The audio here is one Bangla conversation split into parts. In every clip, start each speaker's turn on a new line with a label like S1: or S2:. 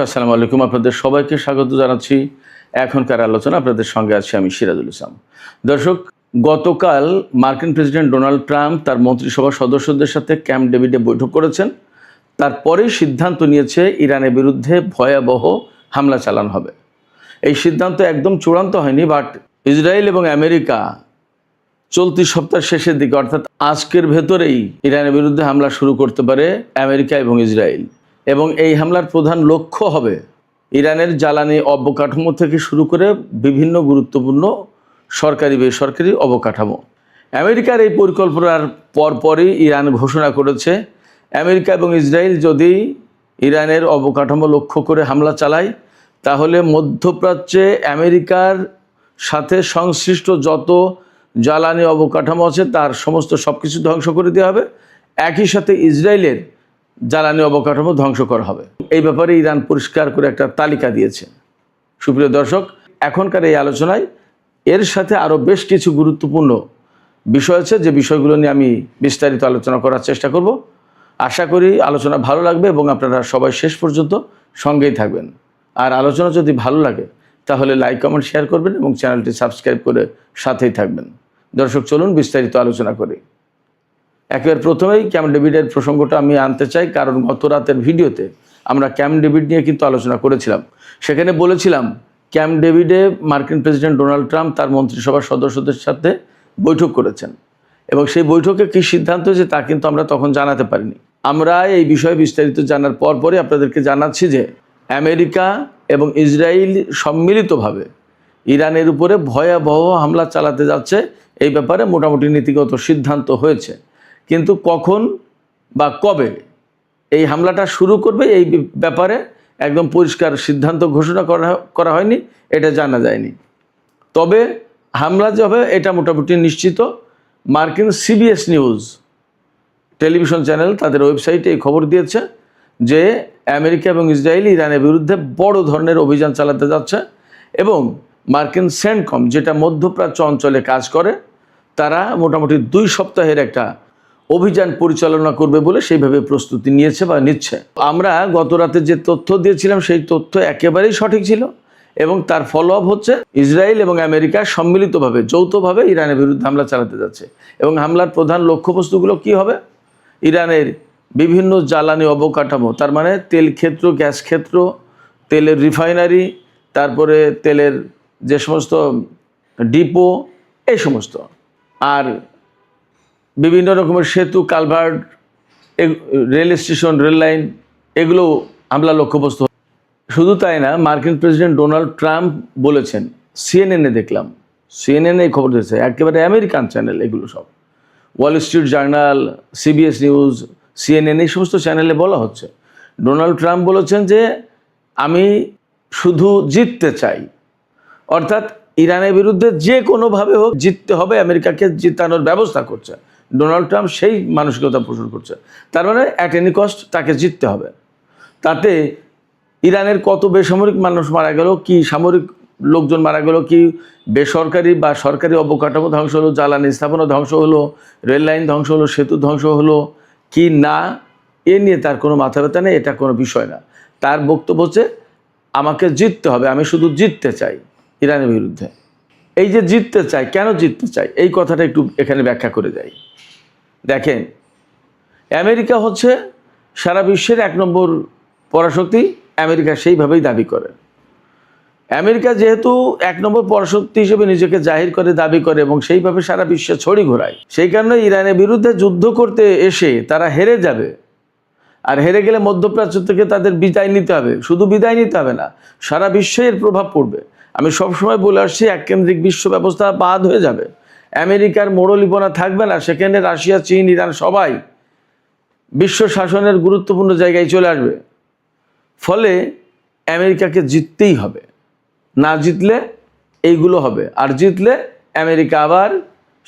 S1: আসসালামু আলাইকুম, আপনাদের সবাইকে স্বাগত জানাচ্ছি। এখনকার আলোচনা আপনাদের সঙ্গে আছি আমি সিরাজুল ইসলাম। দর্শক, গতকাল মার্কিন প্রেসিডেন্ট ডোনাল্ড ট্রাম্প তার মন্ত্রিসভার সদস্যদের সাথে ক্যাম্প ডেভিডে বৈঠক করেছেন। তারপরেই সিদ্ধান্ত নিয়েছে ইরানের বিরুদ্ধে ভয়াবহ হামলা চালানো হবে। এই সিদ্ধান্ত একদম চূড়ান্ত হয়নি, বাট ইসরায়েল এবং আমেরিকা চলতি সপ্তাহের শেষের দিকে অর্থাৎ আজকের ভেতরেই ইরানের বিরুদ্ধে হামলা শুরু করতে পারে আমেরিকা এবং ইসরায়েল। এবং এই হামলার প্রধান লক্ষ্য হবে ইরানের জ্বালানি অবকাঠামো থেকে শুরু করে বিভিন্ন গুরুত্বপূর্ণ সরকারি বেসরকারি অবকাঠামো। আমেরিকার এই পরিকল্পনার পরপরই ইরান ঘোষণা করেছে আমেরিকা এবং ইসরায়েল যদি ইরানের অবকাঠামো লক্ষ্য করে হামলা চালায় তাহলে মধ্যপ্রাচ্যে আমেরিকার সাথে সংশ্লিষ্ট যত জ্বালানি অবকাঠামো আছে তার সমস্ত সব কিছু ধ্বংস করে দেওয়া হবে। একই সাথে ইসরায়েলের জ্বালানি অবকাঠামো ধ্বংস করা হবে। এই ব্যাপারে ইরান পরিষ্কার করে একটা তালিকা দিয়েছে। সুপ্রিয় দর্শক, এখনকার এই আলোচনায় এর সাথে আরও বেশ কিছু গুরুত্বপূর্ণ বিষয় আছে, যে বিষয়গুলো নিয়ে আমি বিস্তারিত আলোচনা করার চেষ্টা করব। আশা করি আলোচনা ভালো লাগবে এবং আপনারা সবাই শেষ পর্যন্ত সঙ্গেই থাকবেন। আর আলোচনা যদি ভালো লাগে তাহলে লাইক কমেন্ট শেয়ার করবেন এবং চ্যানেলটি সাবস্ক্রাইব করে সাথেই থাকবেন। দর্শক, চলুন বিস্তারিত আলোচনা করি। একেবারে প্রথমেই ক্যাম্প ডেভিডের প্রসঙ্গটা আমি আনতে চাই, কারণ গত রাতের ভিডিওতে আমরা ক্যাম্প ডেভিড নিয়ে কিন্তু আলোচনা করেছিলাম। সেখানে বলেছিলাম ক্যাম্প ডেভিডে মার্কিন প্রেসিডেন্ট ডোনাল্ড ট্রাম্প তার মন্ত্রিসভার সদস্যদের সাথে বৈঠক করেছেন এবং সেই বৈঠকে কী সিদ্ধান্ত হয়েছে তা কিন্তু আমরা তখন জানাতে পারিনি। আমরা এই বিষয়ে বিস্তারিত জানার পরপরই আপনাদেরকে জানাচ্ছি যে আমেরিকা এবং ইসরায়েল সম্মিলিতভাবে ইরানের উপরে ভয়াবহ হামলা চালাতে যাচ্ছে। এই ব্যাপারে মোটামুটি নীতিগত সিদ্ধান্ত হয়েছে, কিন্তু কখন বা কবে এই হামলাটা শুরু করবে এই ব্যাপারে একদম পরিষ্কার সিদ্ধান্ত ঘোষণা করা হয়নি, এটা জানা যায়নি। তবে হামলা যে হবে এটা মোটামুটি নিশ্চিত। মার্কিন সিবিএস নিউজ টেলিভিশন চ্যানেল তাদের ওয়েবসাইটে এই খবর দিয়েছে যে আমেরিকা এবং ইসরায়েল ইরানের বিরুদ্ধে বড় ধরনের অভিযান চালাতে যাচ্ছে এবং মার্কিন সেন্টকম, যেটা মধ্যপ্রাচ্য অঞ্চলে কাজ করে, তারা মোটামুটি 2 সপ্তাহের একটা অভিযান পরিচালনা করবে বলে সেইভাবে প্রস্তুতি নিয়েছে বা নিচ্ছে। আমরা গত রাতে যে তথ্য দিয়েছিলাম সেই তথ্য একেবারেই সঠিক ছিল এবং তার ফলো আপ হচ্ছে ইসরায়েল এবং আমেরিকা সম্মিলিতভাবে যৌথভাবে ইরানের বিরুদ্ধে হামলা চালাতে যাচ্ছে। এবং হামলার প্রধান লক্ষ্যবস্তুগুলো কি হবে? ইরানের বিভিন্ন জ্বালানি অবকাঠামো, তার মানে তেল ক্ষেত্র, গ্যাস ক্ষেত্র, তেলের রিফাইনারি, তারপরে তেলের যে সমস্ত ডিপো, এই সমস্ত, আর বিভিন্ন রকমের সেতু, culvert, rail station, rail line, এগুলো হামলা লক্ষ্যবস্তু। শুধু তাই না, মার্কিন প্রেসিডেন্ট ডোনাল্ড ট্রাম্প বলেছেন, সিএনএনে দেখলাম, সিএনএনে এই খবর দিয়েছে, একেবারে আমেরিকান চ্যানেল এগুলো সব, Wall Street journal, CBS news, CNN, এই সমস্ত চ্যানেলে বলা হচ্ছে ডোনাল্ড ট্রাম্প বলেছেন যে আমি শুধু জিততে চাই, অর্থাৎ ইরানের বিরুদ্ধে যে কোনোভাবে হোক জিততে হবে, আমেরিকাকে জিতানোর ব্যবস্থা করছে ডোনাল্ড ট্রাম্প, সেই মানসিকতা পোষণ করছে। তার মানে অ্যাট এনি কস্ট তাকে জিততে হবে। তাতে ইরানের কত বেসামরিক মানুষ মারা গেল, কি সামরিক লোকজন মারা গেল, কি বেসরকারি বা সরকারি অবকাঠামো ধ্বংস হলো, জ্বালানি স্থাপনা ধ্বংস হলো, রেল লাইন ধ্বংস হলো, সেতু ধ্বংস হলো কি না, এ নিয়ে তার কোনো মাথা ব্যথা নেই, এটা কোনো বিষয় না। তার বক্তব্য হচ্ছে আমাকে জিততে হবে, আমি শুধু জিততে চাই ইরানের বিরুদ্ধে। এই যে জিততে চাই, কেন জিততে চাই, এই কথাটা একটু এখানে ব্যাখ্যা করে যাই। দেখেন, আমেরিকা হচ্ছে সারা বিশ্বের 1 নম্বর পরাশক্তি, আমেরিকা সেইভাবেই দাবি করে। আমেরিকা যেহেতু 1 নম্বর পরাশক্তি হিসেবে নিজেকে জাহির করে, দাবি করে এবং সেইভাবে সারা বিশ্বে ছড়ি ঘোরায়, সেই কারণে ইরানের বিরুদ্ধে যুদ্ধ করতে এসে তারা হেরে যাবে। আর হেরে গেলে মধ্যপ্রাচ্য থেকে তাদের বিদায় নিতে হবে। শুধু বিদায় নিতে হবে না, সারা বিশ্বে এর প্রভাব পড়বে। আমি সবসময় বলে আসছি, এককেন্দ্রিক বিশ্ব ব্যবস্থা বাদ হয়ে যাবে, আমেরিকার মোড়লিপনা থাকবে না, সেখানে রাশিয়া, চীন, ইরান সবাই বিশ্ব শাসনের গুরুত্বপূর্ণ জায়গায় চলে আসবে। ফলে আমেরিকাকে জিততেই হবে, না জিতলে এইগুলো হবে, আর জিতলে আমেরিকা আবার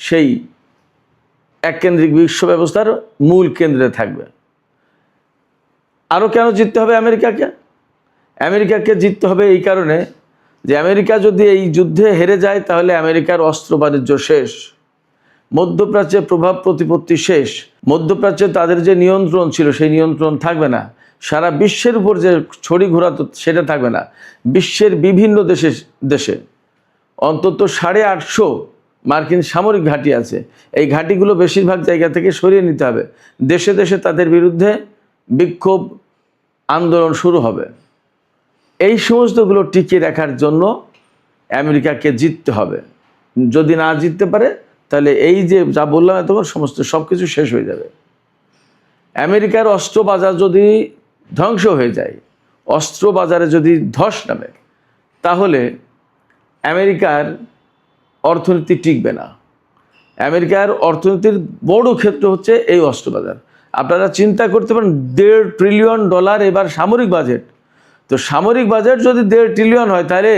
S1: সেই এককেন্দ্রিক বিশ্ব ব্যবস্থার মূল কেন্দ্রে থাকবে। আরও কেন জিততে হবে আমেরিকাকে? আমেরিকাকে জিততে হবে এই কারণে যে আমেরিকা যদি এই যুদ্ধে হেরে যায় তাহলে আমেরিকার অস্ত্র বাণিজ্য শেষ, মধ্যপ্রাচ্যে প্রভাব প্রতিপত্তি শেষ, মধ্যপ্রাচ্যে তাদের যে নিয়ন্ত্রণ ছিল সেই নিয়ন্ত্রণ থাকবে না। সারা বিশ্বের উপর যে ছড়ি ঘোরাতো সেটা থাকবে না। বিশ্বের বিভিন্ন দেশে অন্তত 850 মার্কিন সামরিক ঘাঁটি আছে। এই ঘাঁটিগুলো বেশিরভাগ জায়গা থেকে সরিয়ে নিতে হবে। দেশে দেশে তাদের বিরুদ্ধে বিক্ষোভ আন্দোলন শুরু হবে। এই সমস্তগুলো টিকিয়ে রাখার জন্য আমেরিকাকে জিততে হবে। যদি না জিততে পারে তাহলে এই যে যা বললাম এতক্ষণ সব কিছু শেষ হয়ে যাবে। আমেরিকার অস্ত্র বাজার যদি ধ্বংস হয়ে যায়, অস্ত্র বাজারে যদি ধস নামে, তাহলে আমেরিকার অর্থনীতি টিকবে না। আমেরিকার অর্থনীতির বড় ক্ষেত্র হচ্ছে এই অস্ত্র বাজার। আপনারা চিন্তা করতে পারেন, $1.5 ট্রিলিয়ন এবার সামরিক বাজেট। তো সামরিক বাজেট যদি $1.5 ট্রিলিয়ন হয়, তাহলে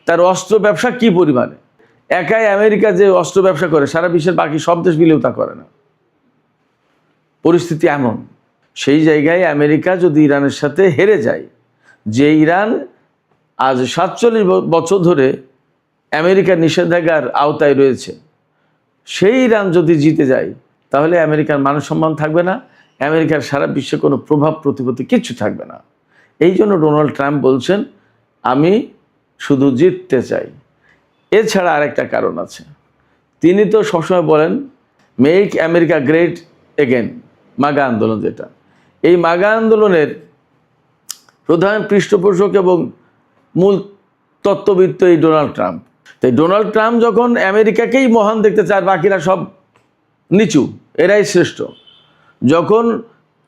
S1: তার অস্ত্র ব্যবসা কি পরিমাণে? একাই আমেরিকা যে অস্ত্র ব্যবসা করে, সারা বিশ্বের বাকি সব দেশ মিলেও তা করে না। পরিস্থিতি এমন। সেই জায়গায় আমেরিকা যদি ইরানের সাথে হেরে যায়, যে ইরান আজ 47 বছর ধরে আমেরিকার নিষেধাজ্ঞার আওতায় রয়েছে, সেই ইরান যদি জিতে যায়, তাহলে আমেরিকার মান সম্মান থাকবে না, আমেরিকার সারা বিশ্বে কোনো প্রভাব প্রতিপত্তি কিচ্ছু থাকবে না। এই জন্য ডোনাল্ড ট্রাম্প বলছেন, আমি শুধু জিততে চাই। এছাড়া আরেকটা কারণ আছে। তিনি তো সবসময় বলেন মেক আমেরিকা গ্রেট এগেন, মাগা আন্দোলন যেটা, এই মাগা আন্দোলনের প্রধান পৃষ্ঠপোষক এবং মূল তত্ত্ববিদ এই ডোনাল্ড ট্রাম্প। তাই ডোনাল্ড ট্রাম্প যখন আমেরিকাকেই মহান দেখতে চায়, বাকিরা সব নিচু, এরাই শ্রেষ্ঠ, যখন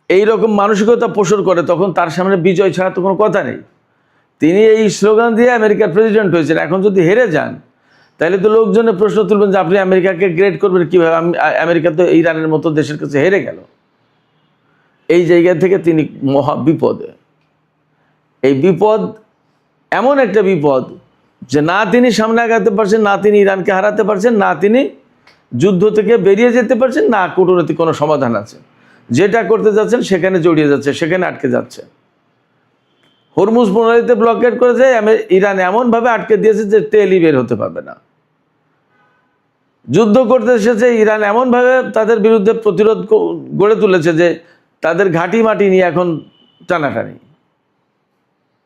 S1: এই রকম মানসিকতা পোষণ করে, তখন তার সামনে বিজয় ছাড়া তো কোনো কথা নেই। তিনি এই স্লোগান দিয়ে আমেরিকার প্রেসিডেন্ট হয়েছেন। এখন যদি হেরে যান, তাহলে তো লোকজনের প্রশ্ন তুলবেন যে আপনি আমেরিকাকে গ্রেট করবেন কীভাবে? আমেরিকা তো ইরানের মতো দেশের কাছে হেরে গেল। এই জায়গা থেকে তিনি মহা বিপদে। এই বিপদ এমন একটা বিপদ যে না তিনি সামনে আগাতে পারছেন, না তিনি ইরানকে হারাতে পারছেন, না তিনি যুদ্ধ থেকে বেরিয়ে যেতে পারছেন, না কূটনৈতিক কোনো সমাধান আছে। যেটা করতে যাচ্ছেন সেখানে জড়িয়ে যাচ্ছে, সেখানে আটকে যাচ্ছে। হরমুজ প্রণালীতে ব্লকেট করেছে ইরান, এমনভাবে আটকে দিয়েছে যে তেলই বের হতে পারবে না। যুদ্ধ করতে এসেছে ইরান, এমনভাবে তাদের বিরুদ্ধে প্রতিরোধ গড়ে তুলেছে যে তাদের ঘাঁটি মাটি নিয়ে এখন টানাটানি।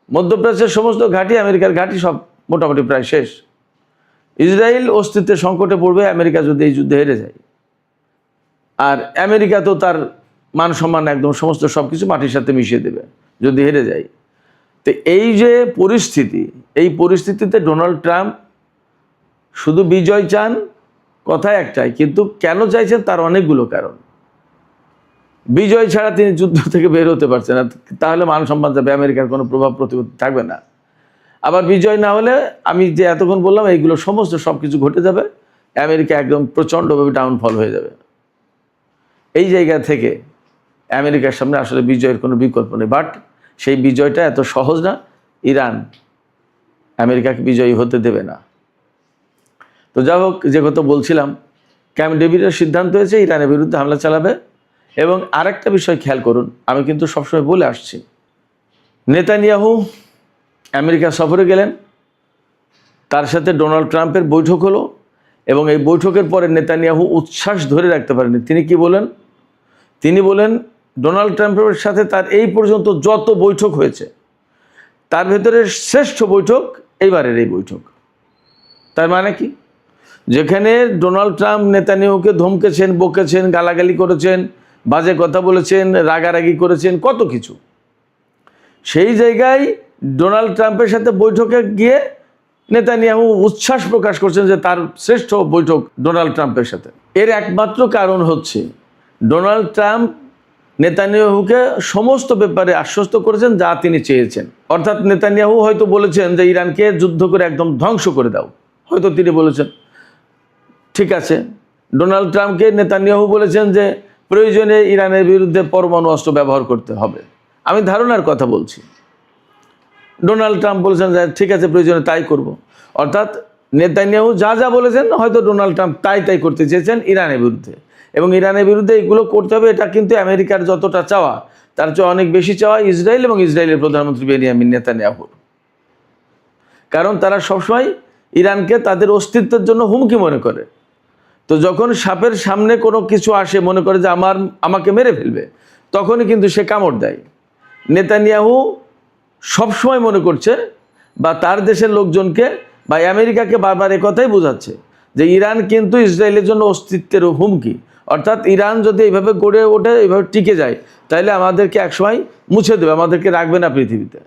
S1: মধ্যপ্রাচ্যের সমস্ত ঘাঁটি, আমেরিকার ঘাঁটি সব মোটামুটি প্রায় শেষ। ইসরায়েল অস্তিত্বের সংকটে পড়বে আমেরিকা যদি এই যুদ্ধে হেরে যায়। আর আমেরিকা তো তার মান সম্মান একদম সমস্ত সব কিছু মাটির সাথে মিশিয়ে দেবে যদি হেরে যায়। তো এই যে পরিস্থিতি, এই পরিস্থিতিতে ডোনাল্ড ট্রাম্প শুধু বিজয় চান, কথা একটাই, কিন্তু কেন চাইছেন তার অনেকগুলো কারণ। বিজয় ছাড়া তিনি যুদ্ধ থেকে বের হতে পারছেন না, তাহলে মান সম্মান যাবে, আমেরিকার কোনো প্রভাব প্রতিপত্তি থাকবে না। আবার বিজয় না হলে আমি যে এতক্ষণ বললাম এইগুলো সমস্ত সব কিছু ঘটে যাবে, আমেরিকা একদম প্রচণ্ডভাবে ডাউনফল হয়ে যাবে। এই জায়গা থেকে আমেরিকার সামনে আসলে বিজয়ের কোনো বিকল্প নেই। বাট সেই বিজয়টা এত সহজ না, ইরান আমেরিকাকে বিজয়ী হতে দেবে না। তো যাই হোক, যে কথা বলছিলাম, ক্যাম্প ডেভিডের সিদ্ধান্ত হয়েছে ইরানের বিরুদ্ধে হামলা চালাবে। এবং আরেকটা বিষয় খেয়াল করুন, আমি কিন্তু সবসময় বলে আসছি, নেতানিয়াহু আমেরিকা সফরে গেলেন, তার সাথে ডোনাল্ড ট্রাম্পের বৈঠক হলো, এবং এই বৈঠকের পরে নেতানিয়াহু উচ্ছ্বাস ধরে রাখতে পারেনি। তিনি কি বলেন? তিনি বলেন ডোনাল্ড ট্রাম্পের সাথে তার এই পর্যন্ত যত বৈঠক হয়েছে তার ভেতরে শ্রেষ্ঠ বৈঠক এইবারের এই বৈঠক। তার মানে কি? যেখানে ডোনাল্ড ট্রাম্প নেতানিয়াহুকে ধমকেছেন, বকেছেন, গালাগালি করেছেন, বাজে কথা বলেছেন, রাগারাগি করেছেন, কত কিছু, সেই জায়গায় ডোনাল্ড ট্রাম্পের সাথে বৈঠকে গিয়ে নেতানিয়াহু উচ্ছ্বাস প্রকাশ করছেন যে তার শ্রেষ্ঠ বৈঠক ডোনাল্ড ট্রাম্পের সাথে। এর একমাত্র কারণ হচ্ছে ডোনাল্ড ট্রাম্প নেতানিয়াহুকে সমস্ত ব্যাপারে আশ্বস্ত করেছেন যা তিনি চেয়েছেন। অর্থাৎ নেতানিয়াহু হয়তো বলেছেন যে ইরানকে যুদ্ধ করে একদম ধ্বংস করে দাও, হয়তো তিনি বলেছেন, ঠিক আছে। ডোনাল্ড ট্রাম্পকে নেতানিয়াহু বলেছেন যে প্রয়োজনে ইরানের বিরুদ্ধে পরমাণু অস্ত্র ব্যবহার করতে হবে। আমি ধারণার কথা বলছি। ডোনাল্ড ট্রাম্প বলেছেন যে ঠিক আছে, প্রয়োজনে তাই করব। অর্থাৎ নেতানিয়াহু যা যা বলেছেন হয়তো ডোনাল্ড ট্রাম্প তাই করতে চেয়েছেন ইরানের বিরুদ্ধে। এবং ইরানের বিরুদ্ধে এগুলো করতে হবে, এটা কিন্তু আমেরিকার যতটা চাওয়া তার চেয়ে অনেক বেশি চাওয়া ইসরায়েল এবং ইসরায়েলের প্রধানমন্ত্রী বেনিয়ামিন নেতানিয়াহুর। কারণ তারা সবসময় ইরানকে তাদের অস্তিত্বের জন্য হুমকি মনে করে। তো যখন সাপের সামনে কোনো কিছু আসে, মনে করে যে আমাকে মেরে ফেলবে, তখনই কিন্তু সে কামড় দেয়। নেতানিয়াহু সবসময় মনে করছে বা তার দেশের লোকজনকে বা আমেরিকাকে বারবার একথাই বোঝাচ্ছে যে ইরান কিন্তু ইসরায়েলের জন্য অস্তিত্বের হুমকি, অর্থাৎ ইরান যদি এইভাবে গড়ে ওঠে, এইভাবে টিকে যায়, তাহলে আমাদেরকে একসময় মুছে দেবে, আমাদেরকে রাখবে না পৃথিবীতে।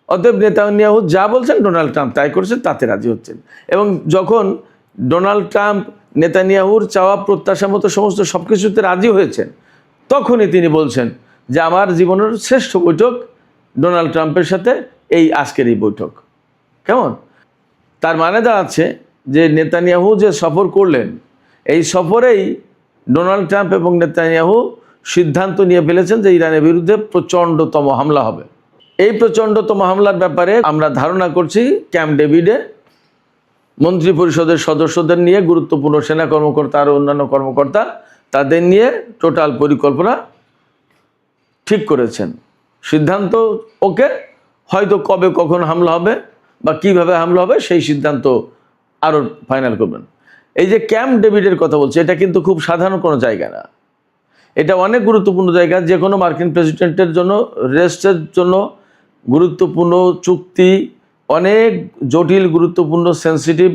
S1: অতএব নেতানিয়াহু যা বলছেন ডোনাল্ড ট্রাম্প তাই করছেন, তাতে রাজি হচ্ছেন। এবং যখন ডোনাল্ড ট্রাম্প নেতানিয়াহুর চাওয়া প্রত্যাশা মতো সমস্ত সব কিছুতে রাজি হয়েছেন, তখনই তিনি বলছেন যে আমার জীবনের শ্রেষ্ঠ বৈঠক ডোনাল্ড ট্রাম্পের সাথে এই আজকের এই বৈঠক। কেমন? তার মানে দাঁড়াচ্ছে যে নেতানিয়াহু যে সফর করলেন, এই সফরেই ডোনাল্ড ট্রাম্প এবং নেতানিয়াহু সিদ্ধান্ত নিয়ে ফেলেছেন যে ইরানের বিরুদ্ধে প্রচণ্ডতম হামলা হবে। এই প্রচণ্ডতম হামলার ব্যাপারে আমরা ধারণা করছি ক্যাম্প ডেভিডে মন্ত্রী পরিষদের সদস্যদের নিয়ে, গুরুত্বপূর্ণ সেনা কর্মকর্তা আর অন্যান্য কর্মকর্তা, তাদের নিয়ে টোটাল পরিকল্পনা ঠিক করেছেন। সিদ্ধান্ত ওকে, হয়তো কবে কখন হামলা হবে বা কিভাবে হামলা হবে সেই সিদ্ধান্ত আরও ফাইনাল করবেন। এই যে ক্যাম্প ডেভিডের কথা বলছে, এটা কিন্তু খুব সাধারণ কোনো জায়গা না, এটা অনেক গুরুত্বপূর্ণ জায়গা। যে কোনো মার্কিন প্রেসিডেন্টের জন্য, রেস্টের জন্য গুরুত্বপূর্ণ চুক্তি, অনেক জটিল গুরুত্বপূর্ণ সেন্সিটিভ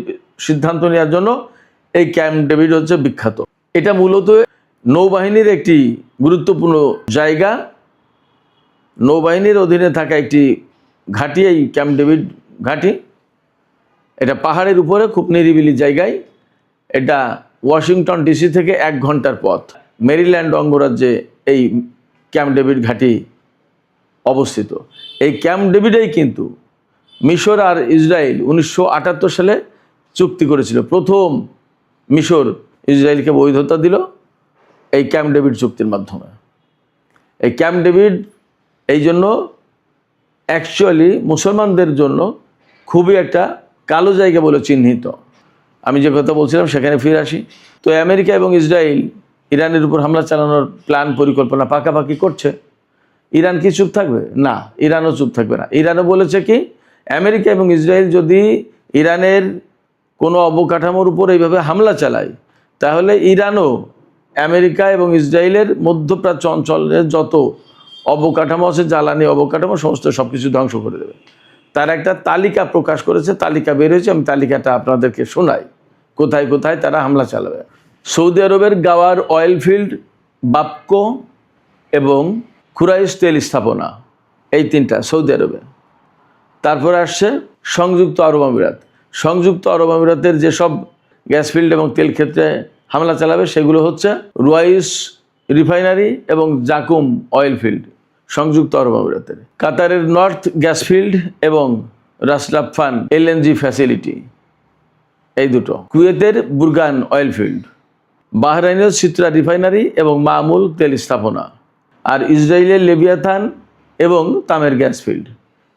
S1: সিদ্ধান্ত নেওয়ার জন্য এই ক্যাম্প ডেভিড হচ্ছে বিখ্যাত। এটা মূলত নৌবাহিনীর একটি গুরুত্বপূর্ণ জায়গা, নৌবাহিনীর অধীনে থাকা একটি ঘাঁটি, এই ক্যাম্প ডেভিড ঘাঁটি। এটা পাহাড়ের উপরে খুব নিরিবিলি জায়গায়। এটা ওয়াশিংটন ডিসি থেকে 1 ঘন্টার পথ। মেরিল্যান্ড অঙ্গরাজ্যে এই ক্যাম্প ডেভিড ঘাঁটি অবস্থিত। এই ক্যাম্প ডেভিডেই কিন্তু মিশর আর ইসরায়েল 1978 সালে চুক্তি করেছিল। প্রথম মিশর ইসরায়েলকে বৈধতা দিল এই ক্যাম্প ডেভিড চুক্তির মাধ্যমে। এই ক্যাম্প ডেভিড এই জন্য অ্যাকচুয়ালি মুসলমানদের জন্য খুবই একটা কালো জায়গা বলে চিহ্নিত। আমি যে কথা বলছিলাম সেখানে ফিরে আসি। তো আমেরিকা এবং ইসরায়েল ইরানের উপর হামলা চালানোর প্ল্যান পরিকল্পনা পাকাপাকি করছে। ইরান কি চুপ থাকবে? না, ইরানও চুপ থাকবে না। ইরানও বলেছে কি, আমেরিকা এবং ইসরায়েল যদি ইরানের কোনো অবকাঠামোর উপর এইভাবে হামলা চালায়, তাহলে ইরানও আমেরিকা এবং ইসরায়েলের মধ্যপ্রাচ্য অঞ্চলের যত অবকাঠামো আছে, জ্বালানি অবকাঠামো, সমস্ত সব কিছু ধ্বংস করে দেবে। তার একটা তালিকা প্রকাশ করেছে, তালিকা বের হয়েছে, আমি তালিকাটা আপনাদেরকে শোনাই কোথায় কোথায় তারা হামলা চালাবে। সৌদি আরবের গাওয়ার অয়েল ফিল্ড, বাপকো এবং খুরাইশ তেল স্থাপনা, এই 3টা সৌদি আরবে। তারপরে আসছে সংযুক্ত আরব আমিরাত। সংযুক্ত আরব আমিরাতের যেসব গ্যাস ফিল্ড এবং তেল ক্ষেত্রে হামলা চালাবে সেগুলো হচ্ছে রুয়াইস রিফাইনারি এবং জাকুম অয়েল ফিল্ড, সংযুক্ত আরব আমিরাতের। কাতারের নর্থ গ্যাস ফিল্ড এবং রাসলাফান এলএনজি ফ্যাসিলিটি, এই দুটো। কুয়েতের বুরগান অয়েল ফিল্ড, বাহরাইনের সিত্রা রিফাইনারি এবং মামুল তেল স্থাপনা, আর ইসরায়েলের লেবিয়াথান এবং তামের গ্যাস ফিল্ড,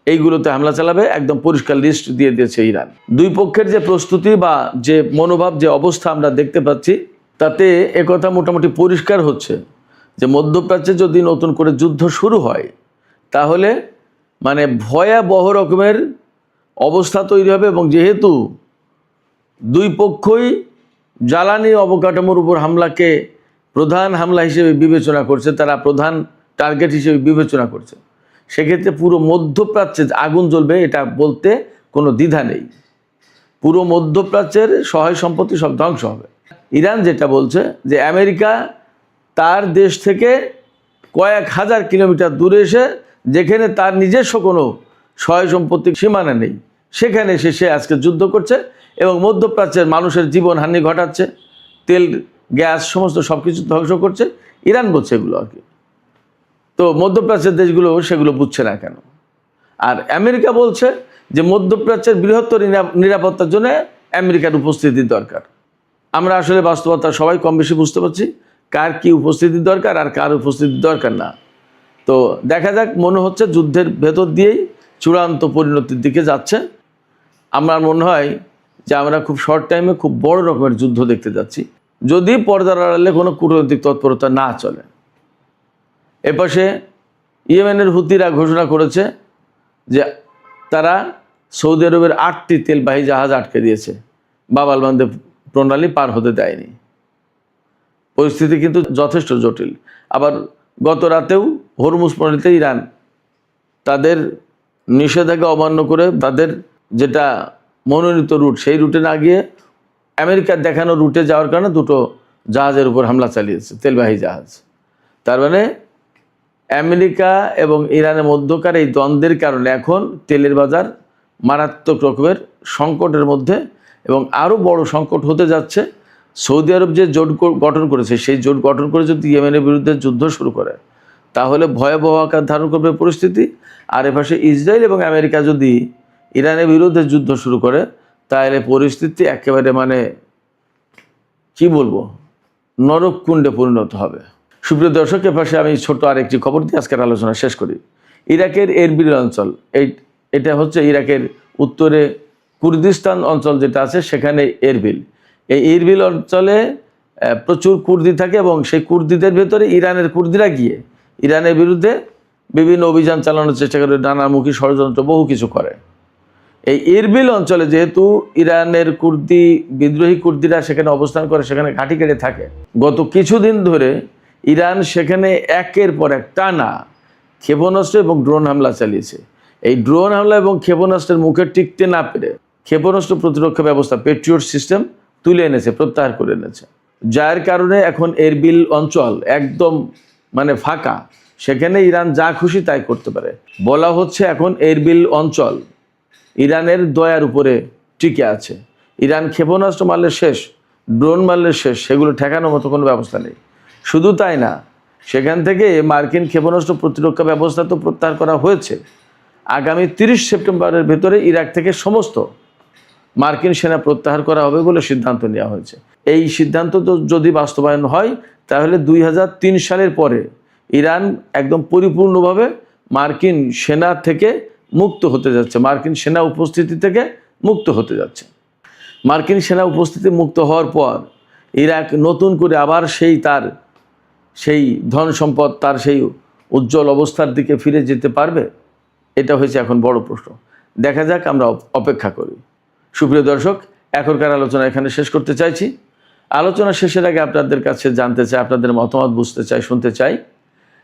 S1: এইগুলোতে হামলা চালাবে। একদম পরিষ্কার লিস্ট দিয়ে দিয়েছে ইরান। দুই পক্ষের যে প্রস্তুতি বা যে মনোভাব, যে অবস্থা আমরা দেখতে পাচ্ছি, তাতে একথা মোটামুটি পরিষ্কার হচ্ছে যে মধ্যপ্রাচ্যে যদি নতুন করে যুদ্ধ শুরু হয়, তাহলে মানে ভয়াবহ রকমের অবস্থা তৈরি হবে। এবং যেহেতু দুই পক্ষই জ্বালানি অবকাঠামোর উপর হামলাকে প্রধান হামলা হিসেবে বিবেচনা করছে, তারা প্রধান টার্গেট হিসেবে বিবেচনা করছে, সেক্ষেত্রে পুরো মধ্যপ্রাচ্যে আগুন জ্বলবে, এটা বলতে কোনো দ্বিধা নেই। পুরো মধ্যপ্রাচ্যের সহায় সম্পত্তি সব ধ্বংস হবে। ইরান যেটা বলছে যে আমেরিকা তার দেশ থেকে কয়েক হাজার কিলোমিটার দূরে এসে, যেখানে তার নিজস্ব কোনো সহায় সম্পত্তির সীমানা নেই, সেখানে সে আজকে যুদ্ধ করছে এবং মধ্যপ্রাচ্যের মানুষের জীবনহানি ঘটাচ্ছে, তেল গ্যাস সমস্ত সব কিছু ধ্বংস করছে। ইরান বলছে এগুলো আর কি। তো মধ্যপ্রাচ্যের দেশগুলো সেগুলো বুঝছে না কেন? আর আমেরিকা বলছে যে মধ্যপ্রাচ্যের বৃহত্তর নিরাপত্তার জন্য আমেরিকার উপস্থিতির দরকার। আমরা আসলে বাস্তবতা সবাই কম বেশি বুঝতে পারছি কার কি উপস্থিতির দরকার আর কার উপস্থিতির দরকার না। তো দেখা যাক, মনে হচ্ছে যুদ্ধের ভেতর দিয়েই চূড়ান্ত পরিণতির দিকে যাচ্ছে। আমার মনে হয় যে আমরা খুব শর্ট টাইমে খুব বড় রকমের যুদ্ধ দেখতে যাচ্ছি, যদি পর্দার আড়ালে কোনো কূটনৈতিক তৎপরতা না চলে। এপাশে ইয়েমেনের হুতিরা ঘোষণা করেছে যে তারা সৌদি আরবের 8টি তেলবাহী জাহাজ আটকে দিয়েছে, বাব আল মানদেব প্রণালী পার হতে দেয়নি। পরিস্থিতি কিন্তু যথেষ্ট জটিল। আবার গত রাতেও হরমুজ প্রণালীতে ইরান তাদের নিষেধাজ্ঞা অমান্য করে তাদের যেটা মনোনীত রুট সেই রুটে না গিয়ে আমেরিকার দেখানো রুটে যাওয়ার কারণে দুটো জাহাজের উপর হামলা চালিয়েছে, তেলবাহী জাহাজ। তার মানে আমেরিকা এবং ইরানের মধ্যকার এই দ্বন্দ্বের কারণে এখন তেলের বাজার মারাত্মক রকমের সংকটের মধ্যে, এবং আরও বড় সংকট হতে যাচ্ছে। সৌদি আরব যে জোট গঠন করেছে, সেই জোট গঠন করে যদি ইয়েমেনের বিরুদ্ধে যুদ্ধ শুরু করে তাহলে ভয়াবহ আকার ধারণ করবে পরিস্থিতি। আর এপাশে ইসরায়েল এবং আমেরিকা যদি ইরানের বিরুদ্ধে যুদ্ধ শুরু করে তাহলে পরিস্থিতি একেবারে মানে কি বলবো, নরককুণ্ডে পরিণত হবে। সুপ্রিয় দর্শক, এপাশে আমি ছোট আরেকটি খবর দিয়ে আজকের আলোচনা শেষ করি। ইরাকের এরবিল অঞ্চল, এটা হচ্ছে ইরাকের উত্তরে কুর্দিস্তান অঞ্চল যেটা আছে, সেখানে এরবিল। এই এরবিল অঞ্চলে প্রচুর কুর্দি থাকে এবং সেই কুর্দিদের ভেতরে ইরানের কুর্দিরা গিয়ে ইরানের বিরুদ্ধে বিভিন্ন অভিযান চালানোর চেষ্টা করে, নানামুখী ষড়যন্ত্র বহু কিছু করে। এই এরবিল অঞ্চলে যেহেতু ইরানের বিদ্রোহী কুর্দিরা সেখানে অবস্থান করে, সেখানে ঘাঁটি কেটে থাকে, গত কিছুদিন ধরে ইরান সেখানে একের পর এক টানা ক্ষেপণাস্ত্র এবং ড্রোন হামলা চালিয়েছে। এই ড্রোন হামলা এবং ক্ষেপণাস্ত্রের মুখে টিকতে না পেরে ক্ষেপণাস্ত্র প্রতিরক্ষা ব্যবস্থা পেট্রিয়ট সিস্টেম তুলে এনেছে, প্রত্যাহার করে এনেছে, যার কারণে এখন এরবিল অঞ্চল একদম মানে ফাঁকা। সেখানে ইরান যা খুশি তাই করতে পারে। বলা হচ্ছে এখন এরবিল অঞ্চল ইরানের দয়ার উপরে টিকে আছে। ইরান ক্ষেপণাস্ত্র মারলে শেষ, ড্রোন মারলে শেষ, সেগুলো ঠেকানোর মতো কোনো ব্যবস্থা নেই। শুধু তাই না, সেখান থেকে মার্কিন ক্ষেপণাস্ত্র প্রতিরক্ষা ব্যবস্থা তো প্রত্যাহার করা হয়েছে। আগামী 30 সেপ্টেম্বরের ভেতরে ইরাক থেকে সমস্ত মার্কিন সেনা প্রত্যাহার করা হবে বলে সিদ্ধান্ত নেওয়া হয়েছে। এই সিদ্ধান্ত যদি বাস্তবায়ন হয় তাহলে 2003 সালের পরে ইরান একদম পরিপূর্ণভাবে মার্কিন সেনা থেকে মুক্ত হতে যাচ্ছে, মার্কিন সেনা উপস্থিতি থেকে মুক্ত হতে যাচ্ছে। মার্কিন সেনা উপস্থিতি মুক্ত হওয়ার পর ইরাক নতুন করে আবার সেই ধন সম্পদ, তার সেই উজ্জ্বল অবস্থার দিকে ফিরে যেতে পারবে? এটা হয়েছে এখন বড় প্রশ্ন। দেখা যাক, আমরা অপেক্ষা করি। সুপ্রিয় দর্শক, এখনকার আলোচনা এখানে শেষ করতে চাইছি। আলোচনা শেষের আগে আপনাদের কাছে জানতে চাই, আপনাদের মতামত বুঝতে চাই, শুনতে চাই।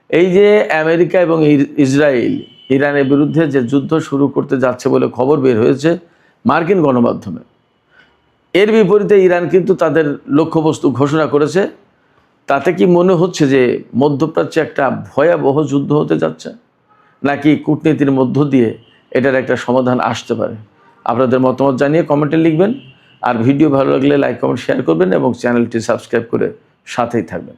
S1: এই যে আমেরিকা এবং ইসরায়েল ইরানের বিরুদ্ধে যে যুদ্ধ শুরু করতে যাচ্ছে বলে খবর বের হয়েছে মার্কিন গণমাধ্যমে, এর বিপরীতে ইরান কিন্তু তাদের লক্ষ্যবস্তু ঘোষণা করেছে। তাতে কি মনে হচ্ছে যে মধ্যপ্রাচ্যে একটা ভয়াবহ যুদ্ধ হতে যাচ্ছে, নাকি কূটনীতির মধ্য দিয়ে এটার একটা সমাধান আসতে পারে? আপনাদের মতামত জানিয়ে কমেন্টে লিখবেন। আর ভিডিও ভালো লাগলে লাইক, কমেন্ট, শেয়ার করবেন এবং চ্যানেলটি সাবস্ক্রাইব করে সাথেই থাকবেন।